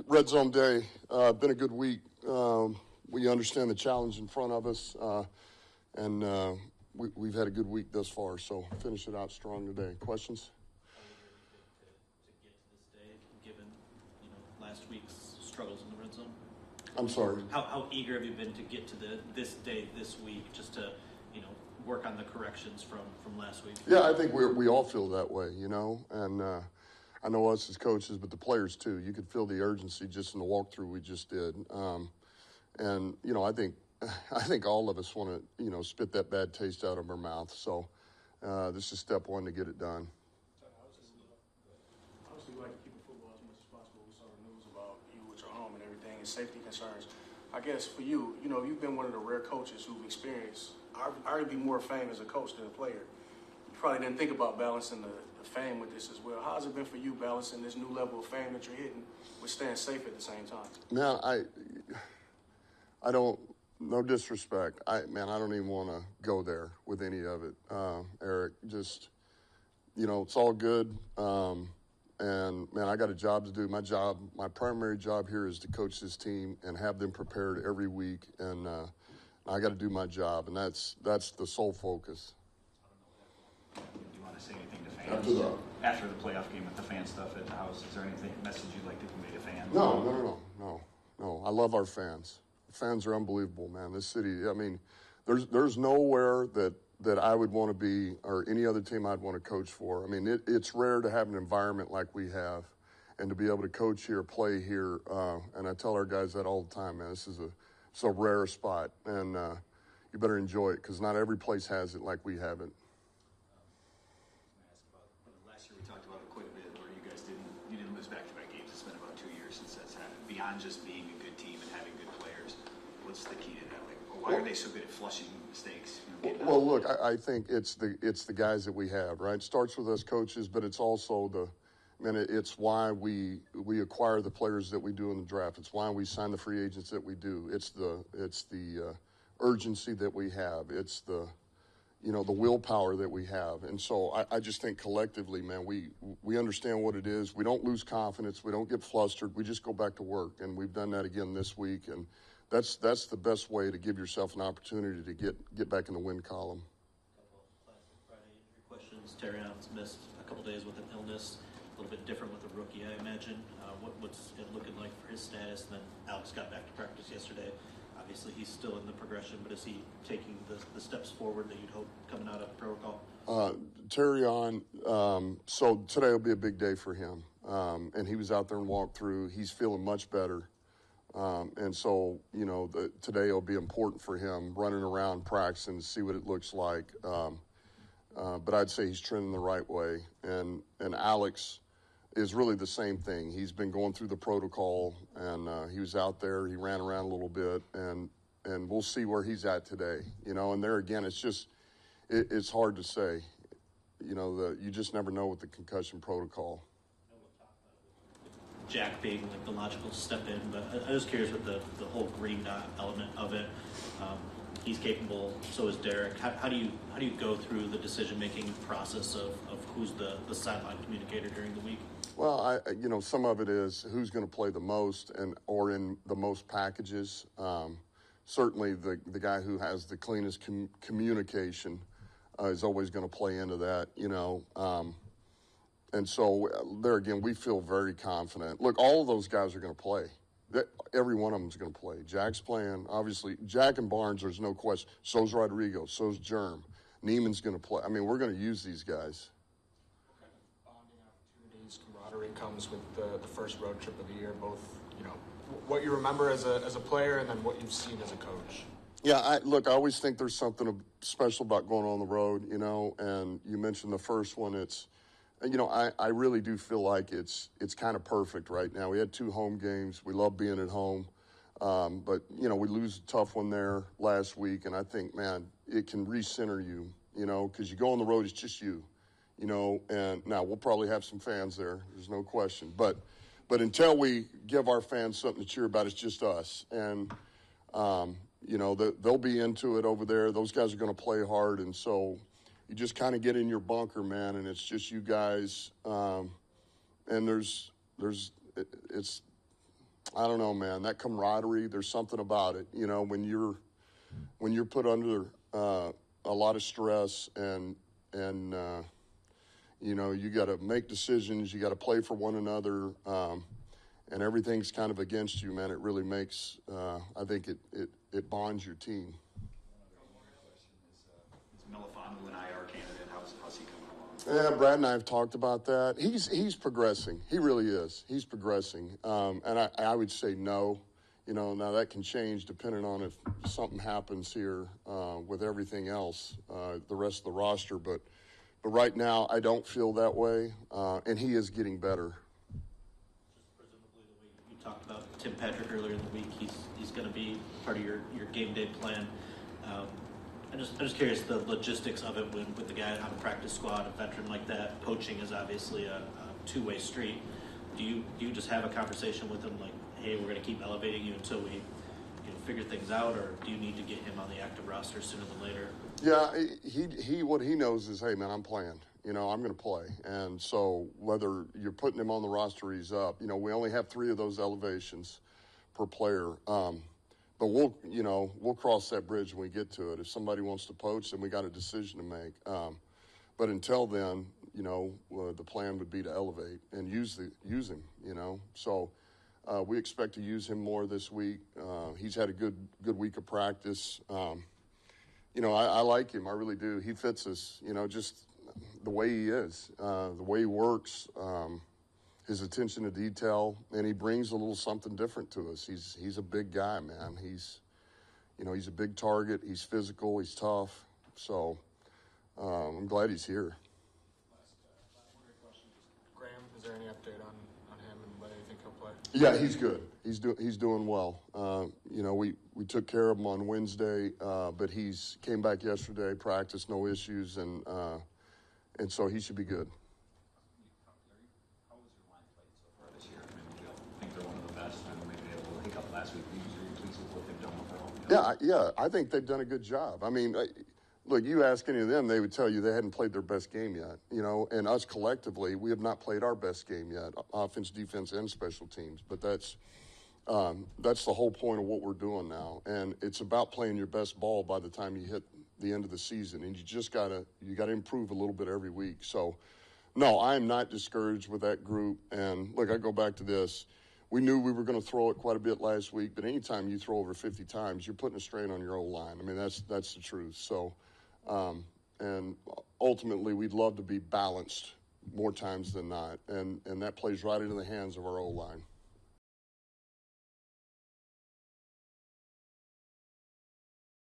Red Zone Day. Been a good week. We understand the challenge in front of us, and we've had a good week thus far, so finish it out strong today. Questions? To get to this day, given last week's struggles in the red zone? I'm sorry? How eager have you been to get to this day, this week, just to work on the corrections from last week? Yeah, I think we all feel that way, and I know us as coaches, but the players too. You could feel the urgency just in the walkthrough we just did, and I think all of us want to spit that bad taste out of our mouth. So this is step one to get it done. Obviously, we like to keep the football as much as possible. We saw the news about you with your home and everything, and safety concerns. I guess for you, you've been one of the rare coaches who've experienced arguably more fame as a coach than a player. You probably didn't think about balancing the fame with this as well. How's it been for you balancing this new level of fame that you're hitting with staying safe at the same time? Man, I don't, no disrespect. I don't even want to go there with any of it, Eric. Just, it's all good. And, man, I got a job to do. My primary job here is to coach this team and have them prepared every week. And I got to do my job, and that's the sole focus. Do you want to say anything to fans? After the playoff game with the fan stuff at the house, is there anything, message you'd like to convey to fans? No. I love our fans. The fans are unbelievable, man. This city, there's nowhere that I would want to be or any other team I'd want to coach for. I mean, it's rare to have an environment like we have and to be able to coach here, play here. And I tell our guys that all the time, man. It's a rare spot, and you better enjoy it because not every place has it like we have it. Last year we talked about it quite a bit, where you guys didn't lose back-to-back games. It's been about 2 years since that's happened. Beyond just being a good team and having good players, what's the key to that? Why are they so good at flushing mistakes? Well, look, I think it's the guys that we have, right? It starts with us coaches, but it's also it's why we acquire the players that we do in the draft. It's why we sign the free agents that we do. It's the urgency that we have. It's the willpower that we have. And so I just think collectively, man, we understand what it is. We don't lose confidence. We don't get flustered. We just go back to work. And we've done that again this week. And that's the best way to give yourself an opportunity to get back in the win column. A couple of classic Friday injury questions. Terrion's missed a couple days with an illness. A little bit different with a rookie, I imagine. What's it looking like for his status? And then Alex got back to practice yesterday. Obviously, he's still in the progression, but is he taking the steps forward that you'd hope coming out of protocol? Terrion, so today will be a big day for him. And he was out there and walked through. He's feeling much better. And so, today will be important for him running around practicing to see what it looks like. But I'd say he's trending the right way. And Alex is really the same thing. He's been going through the protocol, and he was out there. He ran around a little bit, and we'll see where he's at today. And there again, it's hard to say. You just never know with the concussion protocol. Jack being like the logical step in, but I was curious with the whole green dot element of it. He's capable, so is Derek. How do you go through the decision-making process of who's the sideline communicator during the week? Well, some of it is who's going to play the most or in the most packages. Certainly the guy who has the cleanest communication is always going to play into that, And so there again, we feel very confident. Look, all of those guys are going to play. Every one of them is going to play. Jack's playing. Obviously, Jack and Barnes, there's no question. So's Rodrigo. So's Germ. Neiman's going to play. I mean, we're going to use these guys. What kind of bonding opportunities, camaraderie comes with the first road trip of the year, both, what you remember as a player and then what you've seen as a coach? Yeah, I always think there's something special about going on the road, and you mentioned the first one. I really do feel like it's kind of perfect right now. We had 2 home games. We love being at home. But, we lose a tough one there last week, and I think, man, it can recenter you, because you go on the road, it's just you, and now we'll probably have some fans there. There's no question. But until we give our fans something to cheer about, it's just us. And, they'll be into it over there. Those guys are going to play hard, and so – you just kind of get in your bunker, man, and it's just you guys. And it's I don't know, man. That camaraderie, there's something about it. You know, when you're put under a lot of stress and you know, you got to make decisions, you got to play for one another, and everything's kind of against you, man. It really makes, I think it bonds your team. Is Melifonwu an IR candidate? How's he coming along? Yeah, Brad and I have talked about that. He's progressing. He really is. He's progressing. And I would say no. You know, now that can change depending on if something happens here with everything else, the rest of the roster. But right now, I don't feel that way, and he is getting better. Just presumably the way you talked about Tim Patrick earlier in the week, he's going to be part of your game day plan. I'm just curious the logistics of it with the guy on the practice squad, a veteran like that. Poaching is obviously a two-way street. Do you just have a conversation with him like, hey, we're going to keep elevating you until we figure things out, or do you need to get him on the active roster sooner than later? Yeah, he what he knows is, hey, man, I'm playing. You know, I'm going to play. And so whether you're putting him on the roster or he's up, you know, we only have 3 of those elevations per player. But we'll cross that bridge when we get to it. If somebody wants to poach, then we got a decision to make. But until then, you know, the plan would be to elevate and use him, you know. So we expect to use him more this week. He's had a good week of practice. You know, I like him. I really do. He fits us, you know, just the way he is, the way he works, his attention to detail, and he brings a little something different to us. He's a big guy, man. He's a big target. He's physical. He's tough. So I'm glad he's here. Last question. Graham, is there any update on him and whether you think he'll play? Yeah, he's good. He's doing well. You know, we took care of him on Wednesday, but he's came back yesterday, practiced, no issues, and so he should be good. How was your line played so far this year? I mean, do you think they're one of the best? I know maybe they had a little hiccup last week. Are you pleased with what they've done overall? Yeah, I think they've done a good job. I mean, look, you ask any of them, they would tell you they hadn't played their best game yet. You know, and us collectively, we have not played our best game yet, offense, defense, and special teams. But that's the whole point of what we're doing now. And it's about playing your best ball by the time you hit the end of the season. And you gotta improve a little bit every week. So, no, I am not discouraged with that group. And look, I go back to this. We knew we were going to throw it quite a bit last week, but anytime you throw over 50 times, you're putting a strain on your O-line. I mean, that's the truth. So, and ultimately, we'd love to be balanced more times than not. And that plays right into the hands of our O-line.